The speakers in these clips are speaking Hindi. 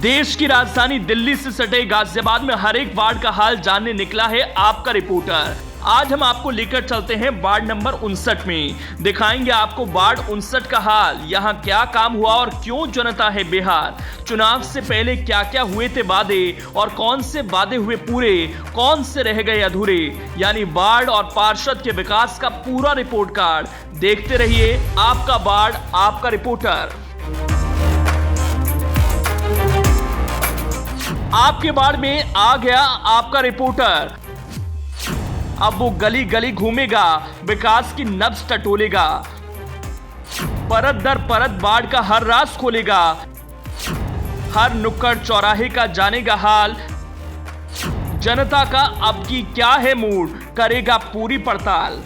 देश की राजधानी दिल्ली से सटे गाजियाबाद में हर एक वार्ड का हाल जानने निकला है आपका रिपोर्टर। आज हम आपको लेकर चलते हैं वार्ड नंबर 59 में। दिखाएंगे आपको वार्ड 59 का हाल, यहाँ क्या काम हुआ और क्यों जनता है बेहाल। चुनाव से पहले क्या क्या हुए थे वादे और कौन से वादे हुए पूरे, कौन से रह गए अधूरे, यानी वार्ड और पार्षद के विकास का पूरा रिपोर्ट कार्ड। देखते रहिए आपका वार्ड आपका रिपोर्टर। आपके वार्ड में आ गया आपका रिपोर्टर। अब वो गली गली घूमेगा, विकास की नब्ज टटोलेगा, परत दर परत वार्ड का हर राज खोलेगा, हर नुक्कड़ चौराहे का जानेगा हाल। जनता का अब की क्या है मूड, करेगा पूरी पड़ताल।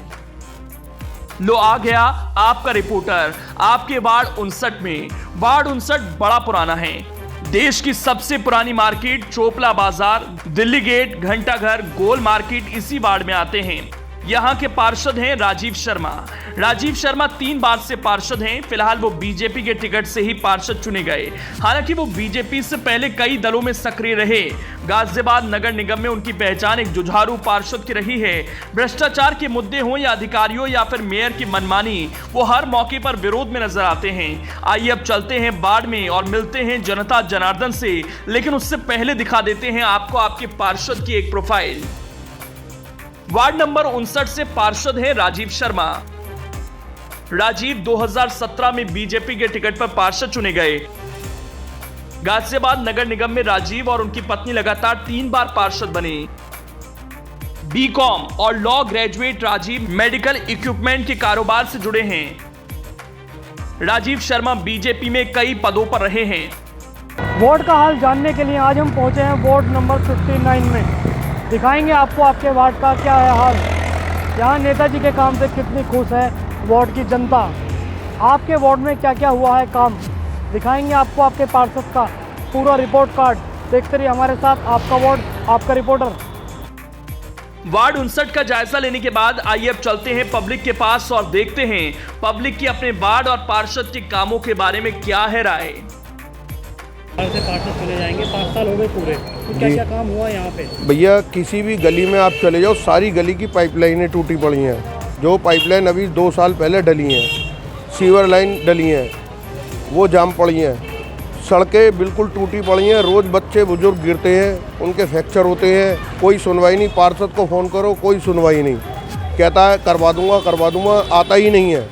लो आ गया आपका रिपोर्टर आपके वार्ड 59 में। वार्ड 59 बड़ा पुराना है। देश की सबसे पुरानी मार्केट चोपला बाजार, दिल्ली गेट, घंटाघर, गोल मार्केट इसी वार्ड में आते हैं। यहाँ के पार्षद हैं राजीव शर्मा। राजीव शर्मा 3 बार से पार्षद हैं। फिलहाल वो बीजेपी के टिकट से ही पार्षद चुने गए। हालांकि वो बीजेपी से पहले कई दलों में सक्रिय रहे। गाजियाबाद नगर निगम में उनकी पहचान एक जुझारू पार्षद की रही है। भ्रष्टाचार के मुद्दे हों या अधिकारियों या फिर मेयर की मनमानी, वो हर मौके पर विरोध में नजर आते हैं। आइए अब चलते हैं वार्ड में और मिलते हैं जनता जनार्दन से, लेकिन उससे पहले दिखा देते हैं आपको आपके पार्षद की एक प्रोफाइल। वार्ड नंबर 59 से पार्षद है राजीव शर्मा। राजीव 2017 में बीजेपी के टिकट पर पार्षद चुने गए। गाजियाबाद नगर निगम में राजीव और उनकी पत्नी लगातार 3 बार पार्षद बने। बीकॉम और law graduate Rajiv medical equipment के कारोबार से जुड़े हैं। राजीव शर्मा बीजेपी में कई पदों पर रहे हैं। वार्ड का हाल जानने के लिए आज हम पहुंचे हैं वार्ड नंबर 59 में। दिखाएंगे आपको आपके वार्ड का क्या है हाल, यहाँ नेताजी के काम से कितनी खुश है वार्ड की जनता, आपके वार्ड में क्या क्या हुआ है काम। दिखाएंगे आपको आपके पार्षद का पूरा रिपोर्ट कार्ड। देखते रहिए हमारे साथ आपका वार्ड आपका रिपोर्टर। वार्ड 59 का जायजा लेने के बाद आइए अब चलते हैं पब्लिक के पास और देखते हैं पब्लिक की अपने वार्ड और पार्षद के कामों के बारे में क्या है राय। से पार्षद चले जाएंगे, 5 साल हो गए पूरे, तो क्या क्या काम हुआ यहाँ पे? भैया किसी भी गली में आप चले जाओ, सारी गली की पाइपलाइनें टूटी पड़ी हैं। जो पाइपलाइन अभी 2 साल पहले डली हैं, सीवर लाइन डली हैं, वो जाम पड़ी हैं। सड़कें बिल्कुल टूटी पड़ी हैं। रोज़ बच्चे बुजुर्ग गिरते हैं, उनके फ्रैक्चर होते हैं, कोई सुनवाई नहीं। पार्षद को फ़ोन करो, कोई सुनवाई नहीं। कहता है करवा दूंगा, आता ही नहीं है।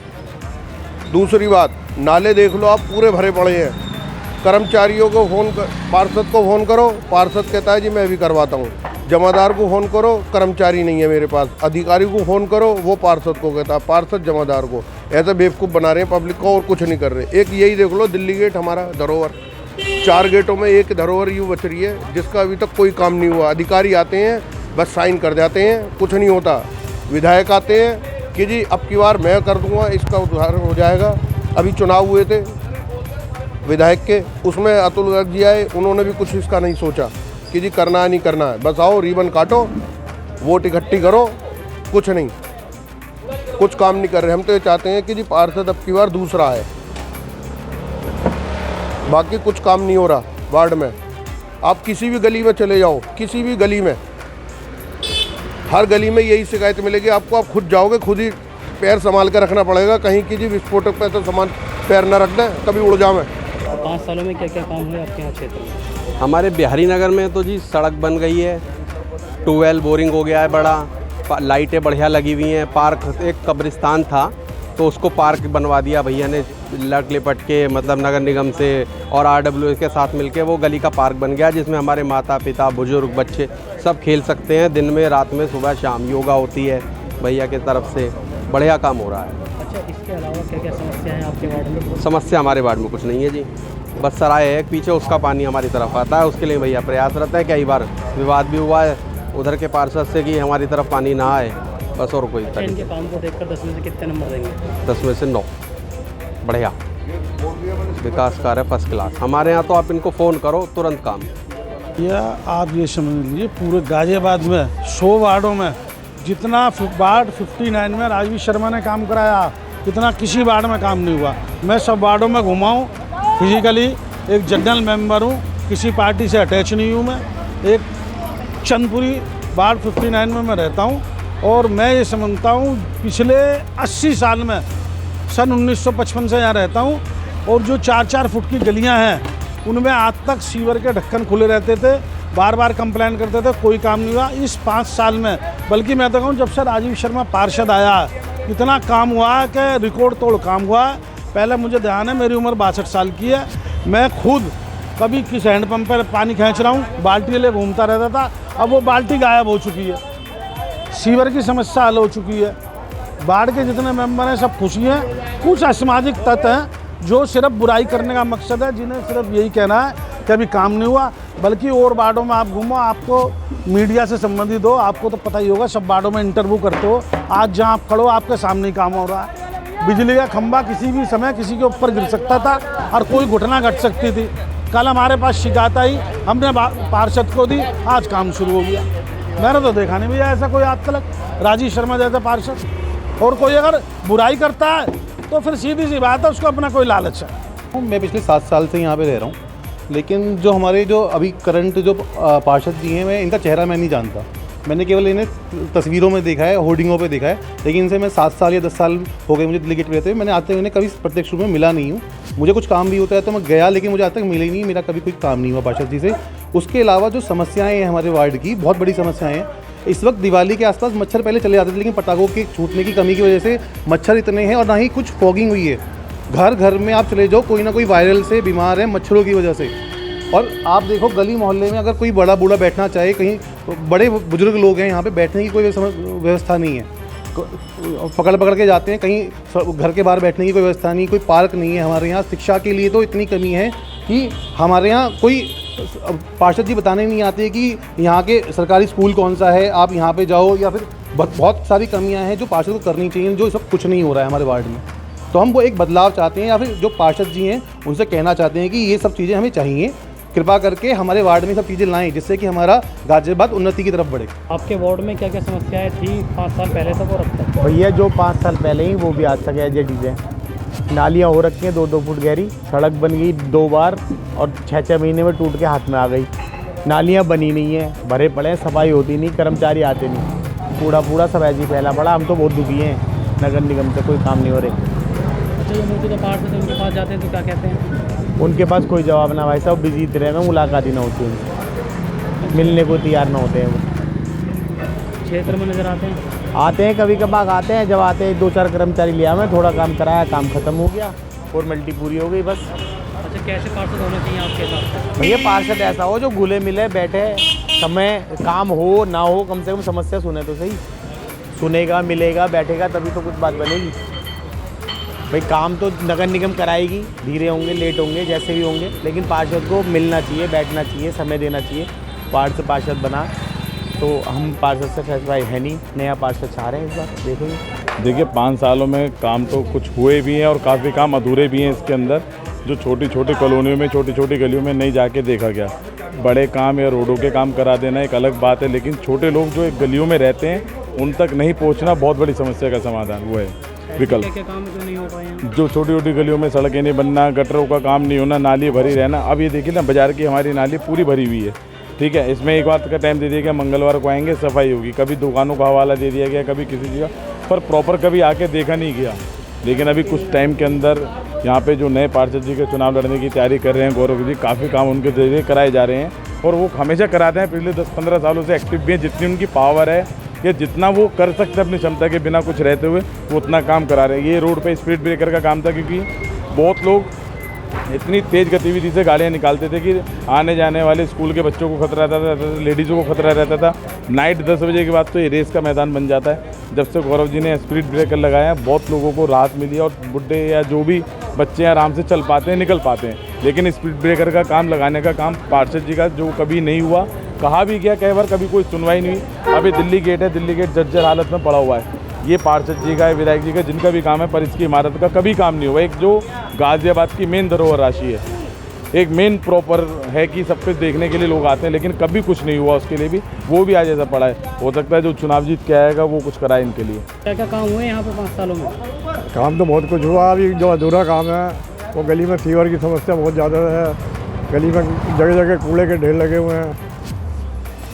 दूसरी बात, नाले देख लो आप, पूरे भरे पड़े हैं। कर्मचारियों को पार्षद को फ़ोन करो, पार्षद कहता है जी मैं भी करवाता हूँ। जमादार को फ़ोन करो, कर्मचारी नहीं है मेरे पास। अधिकारी को फ़ोन करो, वो पार्षद को कहता है, पार्षद जमादार को। ऐसे बेवकूफ़ बना रहे हैं पब्लिक को और कुछ नहीं कर रहे। एक यही देख लो दिल्ली गेट हमारा धरोहर, 4 गेटों में एक धरोहर यूँ बच रही है जिसका अभी तक कोई काम नहीं हुआ। अधिकारी आते हैं बस साइन कर जाते हैं, कुछ नहीं होता। विधायक आते हैं कि जी अब की बार मैं कर दूँगा, इसका उद्धारण हो जाएगा। अभी चुनाव हुए थे विधायक के, उसमें अतुल गर्ग जी आए, उन्होंने भी कुछ इसका नहीं सोचा कि जी करना है नहीं करना है। बस आओ रिबन काटो, वोट इकट्ठी करो, कुछ नहीं, कुछ काम नहीं कर रहे। हम तो ये चाहते हैं कि जी पार्षद अब की बार दूसरा है, बाकी कुछ काम नहीं हो रहा वार्ड में। आप किसी भी गली में चले जाओ, किसी भी गली में, हर गली में यही शिकायत मिलेगी आपको। आप खुद जाओगे, खुद ही पैर संभाल कर रखना पड़ेगा, कहीं की जी विस्फोटक पे तो सामान पैर न रख दें, कभी उड़ जाए। 5 सालों में क्या क्या काम हुए आपके यहाँ क्षेत्र में? हमारे बिहारी नगर में तो जी सड़क बन गई है, ट्यूबवेल बोरिंग हो गया है बड़ा, लाइटें बढ़िया लगी हुई हैं। पार्क, एक कब्रिस्तान था तो उसको पार्क बनवा दिया भैया ने लट लिपट के, मतलब नगर निगम से और RWA के साथ मिलके वो गली का पार्क बन गया, जिसमें हमारे माता पिता बुजुर्ग बच्चे सब खेल सकते हैं। दिन में, रात में, सुबह शाम योगा होती है भैया की तरफ से। बढ़िया काम हो रहा है। अच्छा, इसके अलावा क्या क्या समस्या है आपके वार्ड में? समस्या हमारे वार्ड में कुछ नहीं है जी, बस सराय है पीछे, उसका पानी हमारी तरफ आता है, उसके लिए भैया प्रयासरत है। कई बार विवाद भी हुआ है उधर के पार्षद से कि हमारी तरफ पानी ना आए, बस और कोई। इनके काम को देखकर 10 में से कितने नंबर देंगे? 10 में से 9। बढ़िया विकास कार्य फर्स्ट क्लास। हमारे यहाँ तो आप इनको फ़ोन करो तुरंत काम। या आप ये समझ लीजिए पूरे गाजियाबाद में 100 वार्डों में जितना वार्ड 59 में राजीव शर्मा ने काम कराया, इतना किसी वार्ड में काम नहीं हुआ। मैं सब वार्डों में घुमा हूँ, फिजिकली एक जनरल मेंबर हूँ, किसी पार्टी से अटैच नहीं हूँ। मैं एक चंदपुरी वार्ड 59 में मैं रहता हूँ और मैं ये समझता हूँ पिछले 80 साल में सन 1955 से यहाँ रहता हूँ और जो 4-4 फुट की गलियाँ हैं उनमें आज तक सीवर के ढक्कन खुले रहते थे, बार बार कंप्लेन करते थे, कोई काम नहीं हुआ। इस 5 साल में, बल्कि मैं तो कहूँ जब से राजीव शर्मा पार्षद आया इतना काम हुआ है कि रिकॉर्ड तोड़ काम हुआ है। पहले मुझे ध्यान है, मेरी उम्र 62 साल की है, मैं खुद कभी किस हैंडपम्प पर पानी खींच रहा हूँ, बाल्टी ले घूमता रहता था, अब वो बाल्टी गायब हो चुकी है। सीवर की समस्या हल हो चुकी है, वार्ड के जितने मेंबर हैं सब खुशी हैं। कुछ असामाजिक तत्व हैं जो सिर्फ बुराई करने का मकसद है, जिन्हें सिर्फ यही कहना है कि अभी काम नहीं हुआ। बल्कि और वार्डों में आप घूमो, आपको मीडिया से संबंधित हो, आपको तो पता ही होगा, सब वार्डों में इंटरव्यू करते हो, आज जहाँ आप खड़ो आपके सामने ही काम हो रहा है। बिजली का खंभा किसी भी समय किसी के ऊपर गिर सकता था और कोई घटना घट सकती थी। कल हमारे पास शिकायत आई, हमने पार्षद को दी, आज काम शुरू हो गया। मैंने तो देखा नहीं भैया ऐसा कोई आज तक राजीव शर्मा जैसा पार्षद। और कोई अगर बुराई करता है तो फिर सीधी सी बात है, उसको अपना कोई लालच है। मैं पिछले 7 साल से यहाँ पे रह रहा हूँ, लेकिन जो हमारे जो अभी करंट जो पार्षद जी हैं, मैं इनका चेहरा मैं नहीं जानता। मैंने केवल इन्हें तस्वीरों में देखा है, होर्डिंगों पे देखा है, लेकिन इनसे मैं 7 साल या 10 साल हो गए मुझे डेलीगेट रहते हुए। मैंने आते हुए इन्हें कभी प्रत्यक्ष रूप में मिला नहीं हूँ। मुझे कुछ काम भी होता है तो मैं गया, लेकिन मुझे आज तक मिले ही नहीं, मेरा कभी कोई काम नहीं हुआ पार्षद जी से। उसके अलावा जो समस्याएँ हैं हमारे वार्ड की, बहुत बड़ी समस्याएँ हैं। इस वक्त दिवाली के आसपास मच्छर पहले चले जाते थे, लेकिन पटाखों के छूटने की कमी की वजह से मच्छर इतने हैं और ना ही कुछ फॉगिंग हुई है। घर घर में आप चले जाओ, कोई ना कोई वायरल से बीमार है मच्छरों की वजह से। और आप देखो गली मोहल्ले में अगर कोई बड़ा बूढ़ा बैठना चाहे, कहीं बड़े बुजुर्ग लोग हैं, यहाँ पे बैठने की कोई व्यवस्था नहीं है, पकड़ पकड़ के जाते हैं। कहीं घर के बाहर बैठने की कोई व्यवस्था नहीं, कोई पार्क नहीं है हमारे यहाँ। शिक्षा के लिए तो इतनी कमी है कि हमारे यहाँ कोई पार्षद जी बताने नहीं आते कि यहाँ के सरकारी स्कूल कौन सा है, आप यहाँ पे जाओ, या फिर बहुत सारी कमियाँ हैं जो पार्षद को करनी चाहिए, जो सब कुछ नहीं हो रहा है हमारे वार्ड में। तो हम वो एक बदलाव चाहते हैं, या फिर जो पार्षद जी हैं उनसे कहना चाहते हैं कि ये सब चीज़ें हमें चाहिए, कृपा करके हमारे वार्ड में सब चीज़ें लाएं, जिससे कि हमारा गाजियाबाद उन्नति की तरफ बढ़े। आपके वार्ड में क्या क्या समस्याएं थी 5 साल पहले तक और अब तक? भैया जो 5 साल पहले ही वो भी आज तक है चीज़ें। नालियाँ हो रखी हैं 2-2 फुट गहरी, सड़क बन गई 2 बार और 6-6 महीने में टूट के हाथ में आ गई। नालियाँ बनी नहीं है, भरे पड़े हैं, सफाई होती नहीं, कर्मचारी आते नहीं, पूरा सब ऐसे ही फैला पड़ा। हम तो बहुत दुखी हैं, नगर निगम से कोई काम नहीं हो रहे। अच्छा, जो मौजूदा पार्षद उनके पास जाते हैं तो क्या कहते हैं? उनके पास कोई जवाब ना, भाई साहब बिजी इतने में मुलाकात ही ना होती उनसे, मिलने को तैयार ना होते हैं वो। क्षेत्र में नज़र आते हैं? आते हैं, कभी कभार आते हैं, जब आते हैं 2-4 कर्मचारी लिया, मैं थोड़ा काम कराया, काम खत्म हो गया, फॉर्मेलिटी पूरी हो गई बस। अच्छा, कैसे पार्षद होने चाहिए आपके हिसाब से? भैया पार्षद ऐसा हो जो घुले मिले बैठे, समय काम हो ना हो, कम से कम समस्या सुने तो सही। सुनेगा, मिलेगा, बैठेगा, तभी तो कुछ बात बनेगी। भाई काम तो नगर निगम कराएगी, धीरे होंगे, लेट होंगे, जैसे भी होंगे, लेकिन पार्षद को मिलना चाहिए, बैठना चाहिए, समय देना चाहिए। वार्ड से पार्षद बना तो हम पार्षद से फैसला है नहीं, नया पार्षद चाह रहे हैं इस बार, देखेंगे। देखिए 5 सालों में काम तो कुछ हुए भी हैं और काफ़ी काम अधूरे भी हैं इसके अंदर। जो छोटी छोटी कॉलोनियों में, छोटी छोटी गलियों में नहीं जाके देखा गया। बड़े काम या रोडों के काम करा देना एक अलग बात है, लेकिन छोटे लोग जो एक गलियों में रहते हैं उन तक नहीं पहुंचना बहुत बड़ी समस्या का समाधान वो है विकल्प। क्या काम क्यों नहीं हो पाए हैं? जो छोटी छोटी गलियों में सड़कें नहीं बनना, गटरों का काम नहीं होना, नाली भरी रहना। अब ये देखिए ना, बाजार की हमारी नाली पूरी भरी हुई है, ठीक है। इसमें एक बात का टाइम दे दिया गया, मंगलवार को आएंगे, सफाई होगी। कभी दुकानों का हवाला दे दिया गया, कभी किसी जगह पर प्रॉपर कभी आके देखा नहीं गया। लेकिन अभी कुछ टाइम के अंदर यहाँ पे जो नए पार्षद जी के चुनाव लड़ने की तैयारी कर रहे हैं गौरव जी, काफ़ी काम उनके जरिए कराए जा रहे हैं और वो हमेशा कराते हैं। पिछले 10-15 सालों से एक्टिव भी हैं, जितनी उनकी पावर है या जितना वो कर सकते हैं अपनी क्षमता के बिना कुछ रहते हुए, वो उतना काम करा रहे हैं। ये रोड पे स्पीड ब्रेकर का काम था, क्योंकि बहुत लोग इतनी तेज़ गतिविधि से गाड़ियाँ निकालते थे कि आने जाने वाले स्कूल के बच्चों को खतरा रहता था, लेडीज़ों को खतरा रहता था। नाइट 10 बजे के बाद तो ये रेस का मैदान बन जाता है। जब से गौरव जी ने स्पीड ब्रेकर लगाया, बहुत लोगों को राहत मिली और बुढ़े या जो भी बच्चे आराम से चल पाते हैं, निकल पाते हैं। लेकिन स्पीड ब्रेकर का काम लगाने का काम पार्षद जी का जो कभी नहीं हुआ, कहा भी गया कई बार, कभी कोई सुनवाई नहीं हुई। अभी दिल्ली गेट है, दिल्ली गेट जर्जर हालत में पड़ा हुआ है। ये पार्षद जी का है, विधायक जी का, जिनका भी काम है, पर इसकी इमारत का कभी काम नहीं हुआ। एक जो गाजियाबाद की मेन धरोहर राशि है, एक मेन प्रॉपर है कि सब कुछ देखने के लिए लोग आते हैं, लेकिन कभी कुछ नहीं हुआ उसके लिए भी, वो भी आज ऐसा पड़ा है। हो सकता है जो चुनाव जीत के आएगा वो कुछ कराए इनके लिए। क्या क्या काम हुए यहाँ पे 5 सालों में? काम तो बहुत कुछ हुआ। अभी जो अधूरा काम है वो गली में सीवर की समस्या बहुत ज़्यादा है, गली में जगह जगह कूड़े के ढेर लगे हुए हैं,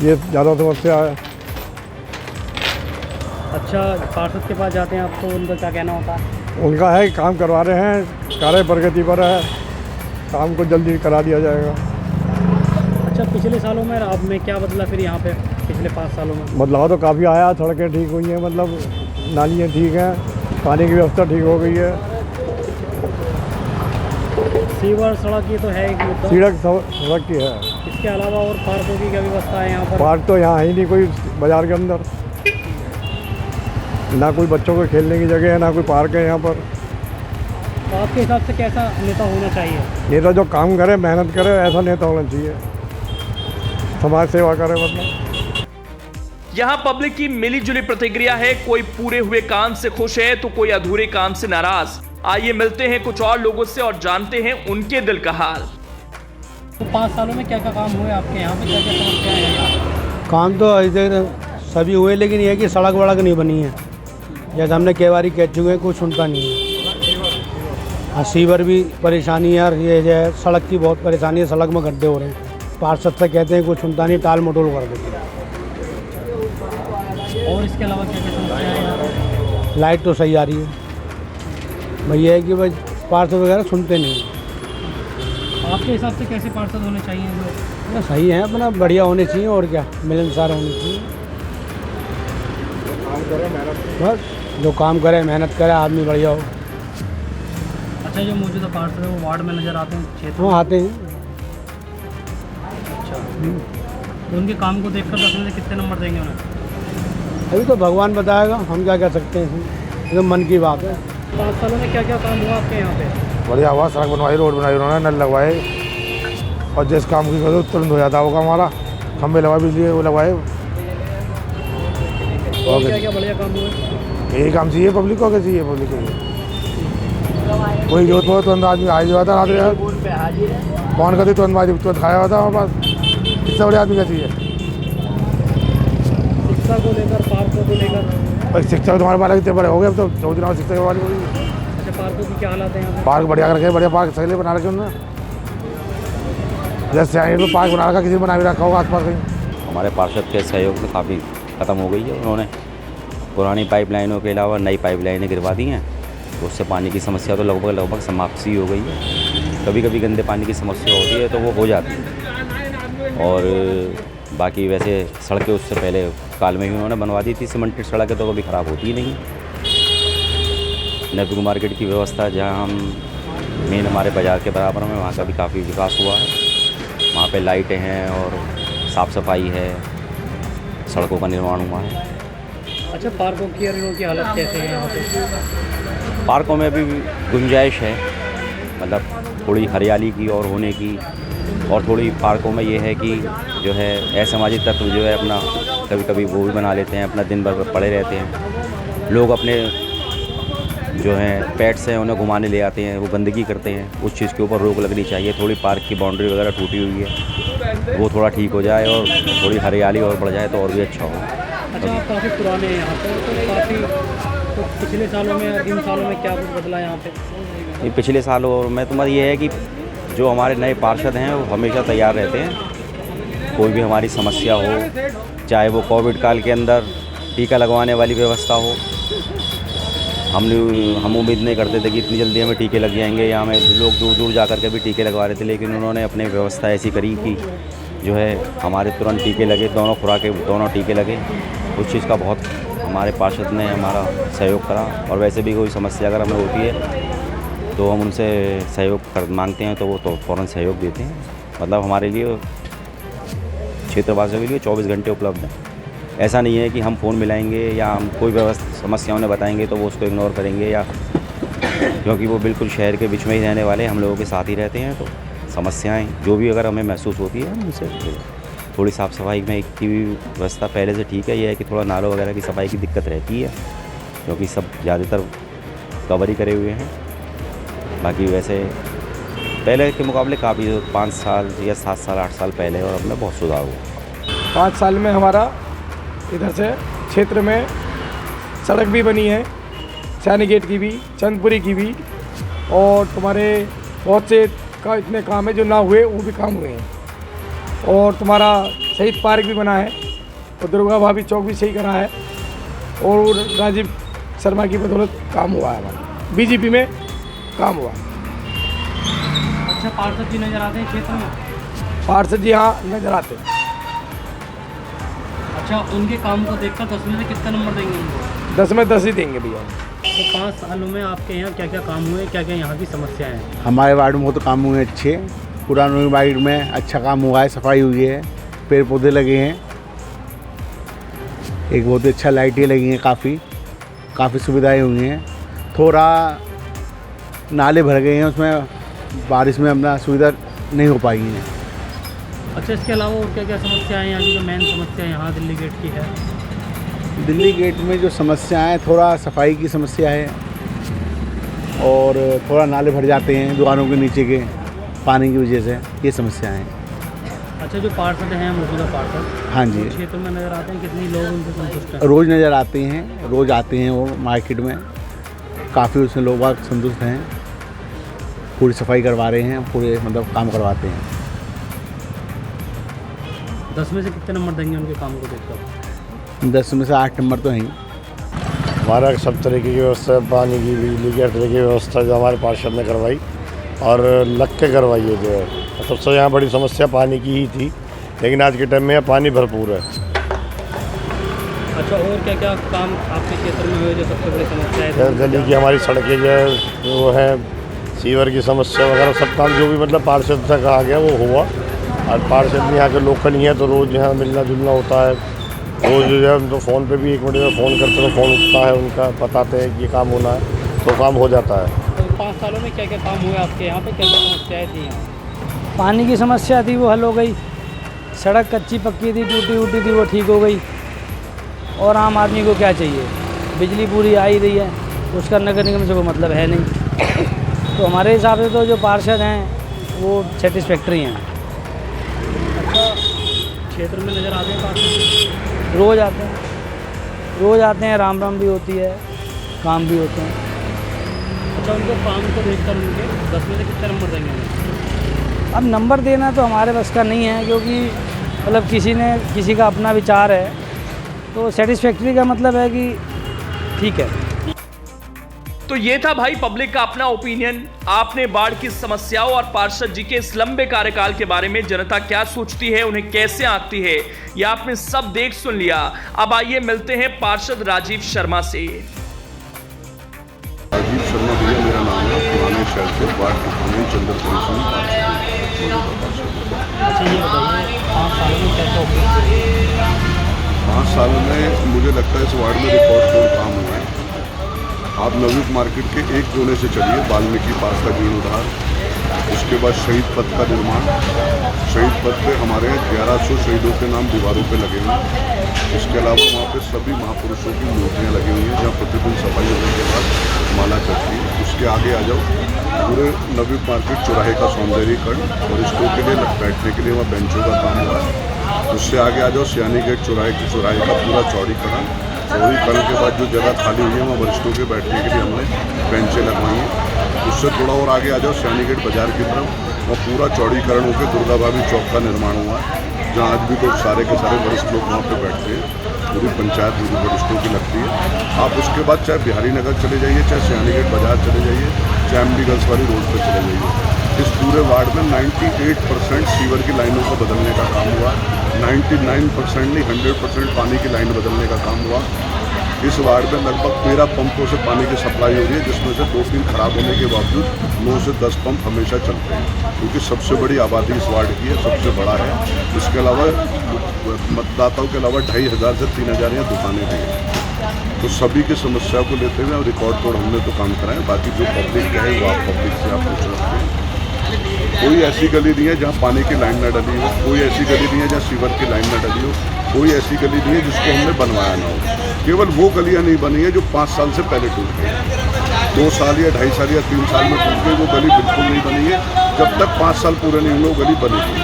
ये ज़्यादा समस्या है। अच्छा, पार्षद के पास जाते हैं आप तो उनका क्या कहना होता है? उनका है कि काम करवा रहे हैं, कार्य प्रगति पर है, काम को जल्दी करा दिया जाएगा। अच्छा, पिछले सालों में अब में क्या बदला फिर यहाँ पे पिछले 5 सालों में? बदलाव तो काफ़ी आया, सड़कें ठीक हुई हैं, मतलब नालियाँ ठीक हैं, पानी की व्यवस्था ठीक हो गई है। सीवर सड़क ये तो है एक मुद्दा। सड़क की है। इसके अलावा और पार्कों की क्या व्यवस्था है यहाँ पर? पार्क तो यहाँ है ही नहीं कोई बाज़ार के अंदर, ना कोई बच्चों को खेलने की जगह है, ना कोई पार्क है यहाँ पर। तो आपके हिसाब से कैसा नेता होना चाहिए? नेता जो काम करे, मेहनत करे, ऐसा नेता होना चाहिए, समाज सेवा करे। मतलब यहाँ पब्लिक की मिलीजुली प्रतिक्रिया है, कोई पूरे हुए काम से खुश है तो कोई अधूरे काम से नाराज। आइए मिलते हैं कुछ और लोगों से और जानते हैं उनके दिल का हाल। तो 5 सालों में क्या क्या काम हुए आपके यहाँ पे, क्या क्या समस्याएं हैं? काम तो ऐसे सभी हुए, लेकिन ये है कि सड़क वड़क नहीं बनी है। जैसे हमने कई बार कह चुके हैं, कुछ सुनता नहीं है। हाँ, सीवर भी परेशानी है यार, ये जो है सड़क की बहुत परेशानी है, सड़क में गड्ढे हो रहे हैं। पार्षद से कहते हैं कुछ सुनता नहीं, टाल मटोल कर देते हैं। और इसके अलावा क्या क्या समस्याएं हैं? लाइट तो सही आ रही है, भैया है कि भाई पार्षद वगैरह सुनते नहीं। आपके हिसाब से कैसे पार्षद होने चाहिए जो? ये सही है, अपना बढ़िया होने चाहिए और क्या, मिलनसार होने चाहिए। बस जो काम करे, मेहनत करे, आदमी बढ़िया हो। अच्छा, जो मौजूदा पार्षद है वो वार्ड में नज़र आते हैं क्षेत्र हाँ, में? आते हैं। अच्छा, तो उनके काम को देखकर 10 में से कितने नंबर देंगे उन्हें? अभी तो भगवान बताएगा, हम क्या कह सकते हैं, एकदम मन की बात है। 5 सालों में क्या क्या काम हुआ आपके यहाँ पे? बढ़िया हुआ, सड़क बनवाई, रोड बनाई उन्होंने, नल लगवाए, और जिस काम की करो तुरंत हो जाता होगा हमारा। खंभे लगवाए, बिजली वो लगवाए। और क्या क्या बढ़िया काम हुए? यही काम चाहिए पब्लिक को, क्या चाहिए पब्लिक को? कोई जो तो तुरंत आदमी आ जाता रात में, फोन करते तुरंत खाया होता हमारे पास। इससे बड़े आदमी क्या चाहिए? शिक्षा को लेकर, पार्कों को लेकर? और शिक्षा तो हमारे पास कितने बड़े हो गए, अब तो 14 दिन शिक्षा के बारे में। अच्छा, पार्कों की क्या हालत है यहाँ पे? पार्क बढ़िया रखे, बढ़िया पार्क सही बना रखे उन्होंने। जैसे आए तो पार्क बना रखा, किसी ने बना भी रखा होगा आसपास कहीं। हमारे पार्षद के सहयोग से काफ़ी ख़त्म हो गई है। उन्होंने पुरानी पाइपलाइनों के अलावा नई पाइपलाइनें गिरवा दी हैं, तो उससे पानी की समस्या तो लगभग समाप्त सी हो गई है। कभी कभी गंदे पानी की समस्या होती है तो वो हो जाती है। और बाकी वैसे सड़कें उससे पहले काल में ही उन्होंने बनवा दी थी, सीमेंटेड सड़कें तो कभी ख़राब होती ही नहीं। नवयुग मार्केट की व्यवस्था, जहाँ हम मेन हमारे बाज़ार के बराबर में, वहाँ का भी काफ़ी विकास हुआ है। वहाँ पे लाइटें हैं और साफ़ सफाई है, सड़कों का निर्माण हुआ है। अच्छा, पार्कों की और इनकी हालत कैसे है यहाँ पे? पार्कों में भी गुंजाइश है, मतलब थोड़ी हरियाली की और होने की, और थोड़ी पार्कों में ये है कि जो है असामाजिक तत्व जो है अपना कभी कभी वो भी बना लेते हैं, अपना दिन भर पड़े रहते हैं। लोग अपने जो हैं पेट्स हैं उन्हें घुमाने ले आते हैं, वो गंदगी करते हैं। उस चीज़ के ऊपर रोक लगनी चाहिए। थोड़ी पार्क की बाउंड्री वगैरह टूटी हुई है, वो थोड़ा ठीक हो जाए और थोड़ी हरियाली और बढ़ जाए तो और भी अच्छा हो। अच्छा, आप काफ़ी पुराने हैं यहाँ पर, तो काफ़ी तो पिछले सालों में, इन सालों में क्या कुछ बदला यहाँ पे? ये पिछले सालों में तुम्हारा ये है कि जो हमारे नए पार्षद हैं वो हमेशा तैयार रहते हैं। कोई भी हमारी समस्या हो, चाहे वो कोविड काल के अंदर टीका लगवाने वाली व्यवस्था हो, हम उम्मीद नहीं करते थे कि इतनी जल्दी हमें टीके लग जाएंगे, या हमें लोग दूर दूर जा कर के भी टीके लगवा रहे थे, लेकिन उन्होंने अपनी व्यवस्था ऐसी करी कि जो है हमारे तुरंत टीके लगे, दोनों खुराकें, दोनों टीके लगे। उस चीज़ का बहुत हमारे पार्षद ने हमारा सहयोग करा। और वैसे भी कोई समस्या अगर हमें होती है तो हम उनसे सहयोग मांगते हैं तो वो तो फ़ौरन सहयोग देते हैं। मतलब हमारे लिए, क्षेत्रवासियों के लिए 24 घंटे उपलब्ध हैं। ऐसा नहीं है कि हम फ़ोन मिलाएंगे या हम कोई व्यवस्था समस्या उन्हें बताएंगे तो वो उसको इग्नोर करेंगे, या क्योंकि वो बिल्कुल शहर के बीच में ही रहने वाले, हम लोगों के साथ ही रहते हैं। तो समस्याएं जो भी अगर हमें महसूस होती है, हम उनसे थोड़ी साफ़ सफाई में की भी व्यवस्था पहले से ठीक है। ये है कि थोड़ा नालों वगैरह की सफाई की दिक्कत रहती है, क्योंकि सब ज़्यादातर कवर ही करे हुए हैं। बाकी वैसे पहले के मुकाबले काफ़ी 5 साल या 7 साल 8 साल पहले और अब में बहुत सुधार हुआ। 5 साल में हमारा इधर से क्षेत्र में सड़क भी बनी है, सैनी गेट की भी, चंदपुरी की भी, और तुम्हारे बहुत से का इतने काम है, जो ना हुए वो भी काम हुए हैं। और तुम्हारा शहीद पार्क भी बना है और दुर्गा भाभी चौक भी सही करा है और राजीव शर्मा की बदौलत काम हुआ है, हमारा बीजेपी में काम हुआ। अच्छा, पार्षद जी नज़र आते हैं क्षेत्र में? पार्षद जी हाँ नजर आते हैं। अच्छा, उनके काम को देखकर 10 में से कितना नंबर देंगे उनको? 10 में 10 ही देंगे भैया। तो 5 सालों में आपके यहाँ क्या क्या काम हुए, क्या क्या यहाँ की समस्याएं हैं? हमारे वार्ड में बहुत काम हुए अच्छे, पुराने वार्ड में अच्छा काम हुआ है, सफाई हुई है, पेड़ पौधे लगे हैं, एक बहुत अच्छा लाइटें लगी हैं, काफ़ी सुविधाएं हुई हैं। थोड़ा नाले भर गए हैं, उसमें बारिश में अपना सुविधा नहीं हो पाई है। अच्छा, इसके अलावा और क्या क्या समस्या है यहाँ की? जो मेन समस्या यहाँ दिल्ली गेट की है? दिल्ली गेट में जो समस्या है, थोड़ा सफाई की समस्या है और थोड़ा नाले भर जाते हैं दुकानों के नीचे के पानी की वजह से, ये समस्या है। अच्छा, जो पार्षद हैं मौजूदा पार्षद, हाँ जी, क्षेत्र में नज़र आते हैं, कितनी लोग उनसे संतुष्ट हैं? रोज़ नज़र आते हैं, रोज़ आते हैं वो मार्केट में, काफ़ी उसमें लोग बाग संतुष्ट हैं, पूरी सफाई करवा रहे हैं, पूरे मतलब काम करवाते हैं। 10 में से कितने नंबर देंगे उनके काम को देखकर? 10 में से 8 नंबर तो हैं। हमारा सब तरीके की व्यवस्था, पानी की, बिजली की, हर तरह की व्यवस्था जो हमारे पार्षद ने करवाई और लग के करवाई है। जो है सबसे यहाँ बड़ी समस्या पानी की ही थी, लेकिन आज के टाइम में यहाँ पानी भरपूर है। अच्छा, और क्या क्या काम आपके क्षेत्र में हुए जो सबसे बड़ी समस्या है? गली की हमारी सड़कें जो है वो है, सीवर की समस्या वगैरह सब काम जो भी मतलब पार्षद से कहा गया वो हुआ। और पार्षद भी यहाँ के लोकल ही हैं, तो रोज़ यहाँ मिलना जुलना होता है। रोज़ जो है हम तो फ़ोन पे भी 1 मिनट में फ़ोन करते हैं, फ़ोन उठता है उनका, बताते हैं कि ये काम होना है, तो काम हो जाता है। तो 5 सालों में क्या क्या काम हुए आपके यहाँ पे, क्या क्या समस्याएँ थी यहाँ? पानी की समस्या थी, वो हल हो गई। सड़क कच्ची पक्की थी, टूटी थी, वो ठीक हो गई। और आम आदमी को क्या चाहिए, बिजली पूरी आ ही रही है, उसका नगर निगम से कोई मतलब है नहीं। तो हमारे हिसाब से तो जो पार्षद हैं वो सेटिस्फैक्ट्री हैं। अच्छा, क्षेत्र में नज़र आते हैं पार्षद? रोज़ आते हैं, राम राम भी होती है, काम भी होते हैं। अच्छा, उनको काम को देखकर उनके 10 में से कितने नंबर देंगे उन्हें? अब नंबर देना तो हमारे बस का नहीं है, क्योंकि मतलब किसी का अपना विचार है, तो सेटिस्फैक्ट्री का मतलब है कि ठीक है। तो ये था भाई पब्लिक का अपना ओपिनियन। आपने बाढ़ की समस्याओं और पार्षद जी के इस लंबे कार्यकाल के बारे में जनता क्या सोचती है, उन्हें कैसे आंकती है, ये आपने सब देख सुन लिया। अब आइए मिलते हैं पार्षद राजीव शर्मा से। राजीव शर्मा भैया मेरा नाम है, पुराने शहर से वार्ड चंद्रपुर से। अच्छा, ये बताइए 5 सालों में क्या क्या उपलब्ध हुआ? 5 सालों में मुझे लगता है इस वार्ड में रिकॉर्ड तोड़ काम हुआ है। आप नवयुग मार्केट के एक कोने से चलिए, वाल्मीकि पास का जीर्णोद्धार, उसके बाद शहीद पथ का निर्माण। शहीद पथ पे हमारे 1100 शहीदों के नाम दीवारों पे लगे हुए हैं। इसके अलावा वहाँ पे सभी महापुरुषों की मूर्तियाँ लगी हुई हैं, जहाँ प्रतिदिन सफाई होने के बाद माला चढ़ती है। उसके आगे आ जाओ, पूरे नवयुग मार्केट चौराहे का सौंदर्यीकरण, वरिष्ठों के लिए बैठने के लिए वहाँ बेंचों का काम हुआ है। उससे आगे आ जाओ, सियानी गेट चौराहे का पूरा चौड़ीकरण के बाद जो जगह खाली हुई है वहाँ वरिष्ठों के बैठने के लिए हमने बेंचें लगवाई हैं। उससे थोड़ा और आगे आ जाओ, सियानी गेट बाजार की तरफ, वहाँ पूरा चौड़ीकरण होकर दुर्गा भाभी चौक का निर्माण हुआ है, जहाँ आज भी लोग सारे के सारे वरिष्ठ लोग वहाँ पे बैठते हैं। पूरी पंचायत पूरी वरिष्ठों की लगती है। आप उसके बाद चाहे बिहारी नगर चले जाइए, चाहे सियानी गेट बाजार चले जाइए, चाहे एमडी गर्ल्स वाली रोड पर चले जाइए, इस पूरे वार्ड में 98% सीवर की लाइनों को बदलने का काम हुआ। 99% नहीं 100% पानी की लाइन बदलने का काम हुआ। इस वार्ड में लगभग 13 पंपों से पानी की सप्लाई हो रही है, जिसमें से 2-3 खराब होने के बावजूद 9 से 10 पंप हमेशा चलते हैं, क्योंकि सबसे बड़ी आबादी इस वार्ड की है, सबसे बड़ा है। इसके अलावा मतदाताओं के अलावा 2500 से 3000 यहाँ दुकानें भी हैं। तो सभी की समस्या को लेते हुए रिकॉर्ड तोड़ हमने तो काम कराए। बाकी जो पब्लिक का है वो आप पब्लिक से आप पूछ सकते हैं। कोई ऐसी गली नहीं है जहाँ पानी की लाइन न डली हो, कोई ऐसी गली नहीं है जहाँ सीवर की लाइन न डली हो, कोई ऐसी गली नहीं है जिसको हमने बनवाया ना हो। केवल वो गलियाँ नहीं बनी है जो 5 साल से पहले टूट गई, 2 साल या 2.5 साल या 3 साल में टूट गई, वो गली बिल्कुल नहीं बनी है। जब तक 5 साल पूरे नहीं हुए वो गली बनेगी।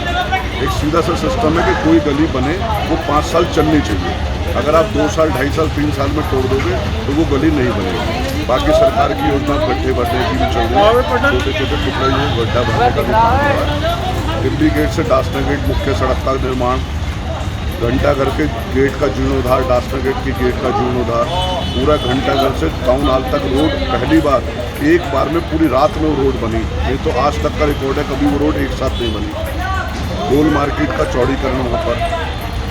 एक सीधा सा सिस्टम है कि कोई गली बने वो 5 साल चलनी चाहिए। अगर आप 2 साल, 2.5 साल, 3 साल में तोड़ दोगे तो वो गली नहीं बनेगी। बाकी सरकार की योजना गड्ढे भरने की भी चल रही है, छोटे छोटे टुकड़े जो गड्ढा भरने का भी काम हो रहा है। दिल्ली गेट से डासना गेट मुख्य सड़क का निर्माण, घंटाघर के गेट का जीर्णोद्धार, डासना गेट की गेट का जीर्णोद्धार, पूरा घंटाघर से टाउन हॉल तक रोड पहली बार एक बार में पूरी रात में वो रोड बनी, नहीं तो आज तक का रिकॉर्ड है कभी वो रोड एक साथ नहीं बनी। गोल मार्केट का चौड़ीकरण वहाँ पर,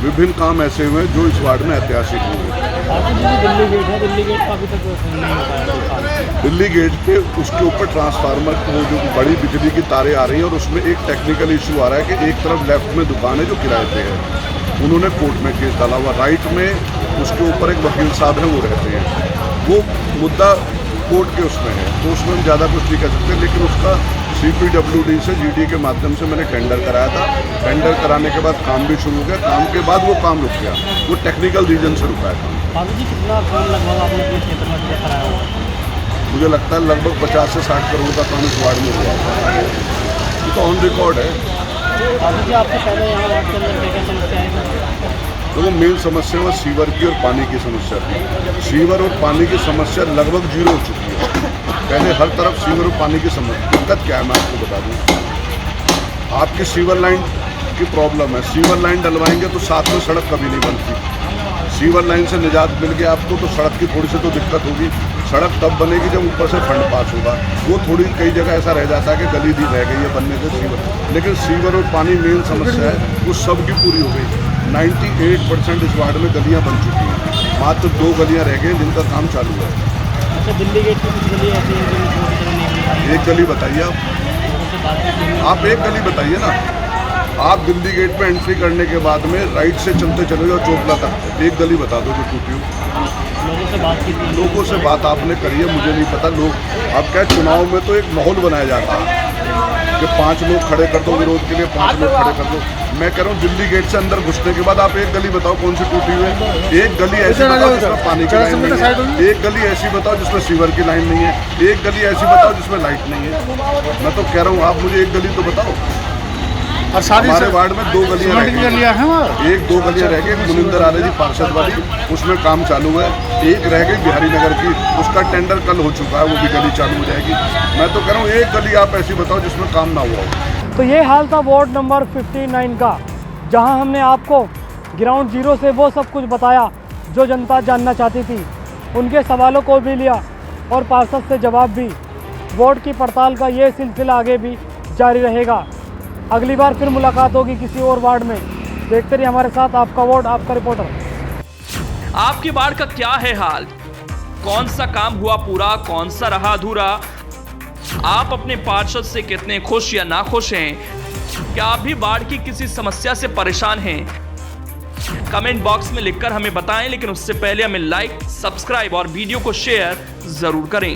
विभिन्न काम ऐसे हुए जो इस वार्ड में ऐतिहासिक हुए। दिल्ली गेट है, दिल्ली गेट का अभी तक नहीं होता। दिल्ली गेट पे उसके ऊपर ट्रांसफार्मर को जो बड़ी बिजली की तारें आ रही हैं और उसमें एक टेक्निकल इशू आ रहा है कि एक तरफ लेफ्ट में दुकान है जो किराए पे है, उन्होंने कोर्ट में केस डाला हुआ, राइट में उसके ऊपर एक वकील साहब हैं वो रहते हैं, वो मुद्दा कोर्ट के उसमें है, तो उसमें हम ज़्यादा कुछ नहीं कर सकते। लेकिन उसका CPWD से GD के माध्यम से मैंने टेंडर कराया था, टेंडर कराने के बाद काम भी शुरू हो गया, काम के बाद वो काम रुक गया, वो टेक्निकल रीजन से रुका है काम। बाबू जी कितना काम लगभग आपने अपने क्षेत्र में कराया हुआ? मुझे लगता है लगभग 50 से 60 करोड़ का काम इस वार्ड में हुआ है, ये तो ऑन रिकॉर्ड है। बाबू जी आपसे पहले यहाँ वार्ड के अंदर क्या समस्या है? तो मेन समस्या है सीवर की और पानी की समस्या थी। सीवर और पानी की समस्या लगभग जीरो हो चुकी है। पहले हर तरफ सीवर और पानी की समस्या, दिक्कत क्या है मैं आपको बता दूँ। आपकी सीवर लाइन की प्रॉब्लम है, सीवर लाइन डलवाएंगे तो साथ में सड़क कभी नहीं बनती। सीवर लाइन से निजात मिल गया आपको तो सड़क की थोड़ी सी तो दिक्कत होगी, सड़क तब बनेगी जब ऊपर से फंड पास होगा। वो थोड़ी कई जगह ऐसा रह जाता है कि गली भी रह गई है बनने से सीवर, लेकिन सीवर और पानी मेन समस्या है, वो सबकी पूरी हो गई। 98% इस वार्ड में गलियां बन चुकी हैं, मात्र 2 गलियां रह गई जिनका काम चालू है। अच्छा, दिल्ली गेट की कुछ गली ऐसी है जो छोटी तरह नहीं, एक गली बताइए आप एक गली बताइए ना। आप दिल्ली गेट पे एंट्री करने के बाद में राइट से चलते चले जाओ चोपला तक, एक गली बता दो जो टूटी हो। लोगों से बात की थी, लोगों से बात आपने करी है, मुझे नहीं पता। लोग अब क्या चुनाव में तो एक माहौल बनाया जाता है कि 5 लोग खड़े कर दो विरोध के लिए, 5 लोग खड़े कर दो। मैं कह रहा हूँ दिल्ली गेट से अंदर घुसने के बाद आप एक गली बताओ कौन सी टूटी हुई है, एक गली ऐसी बताओ जिसमें पानी की लाइन नहीं है, एक गली ऐसी बताओ जिसमें सीवर की लाइन नहीं है, एक गली ऐसी बताओ जिसमें लाइट नहीं है। मैं तो कह रहा हूँ आप मुझे एक गली तो बताओ। और हमारे वार्ड में 2 गलियां रह गई, 1-2 गलियां रह गई, मुनिंदर आले जी पार्षद वाली, उसमें काम चालू है। एक रह गई बिहारी नगर की, उसका टेंडर कल हो चुका है, वो भी गली चालू हो जाएगी। मैं तो कह रहा हूँ एक गली आप ऐसी बताओ जिसमें काम ना हुआ हो। तो ये हाल था वार्ड नंबर 59 का, जहां हमने आपको ग्राउंड जीरो से वो सब कुछ बताया जो जनता जानना चाहती थी, उनके सवालों को भी लिया और पार्षद से जवाब भी। वार्ड की पड़ताल का ये सिलसिला आगे भी जारी रहेगा। अगली बार फिर मुलाकात होगी किसी और वार्ड में। देखते रहिए हमारे साथ, आपका वार्ड आपका रिपोर्टर। आपके वार्ड का क्या है हाल? कौन सा काम हुआ पूरा, कौन सा रहा अधूरा? आप अपने पार्षद से कितने खुश या नाखुश हैं? क्या आप भी वार्ड की किसी समस्या से परेशान हैं? कमेंट बॉक्स में लिखकर हमें बताएं, लेकिन उससे पहले हमें लाइक, सब्सक्राइब और वीडियो को शेयर जरूर करें।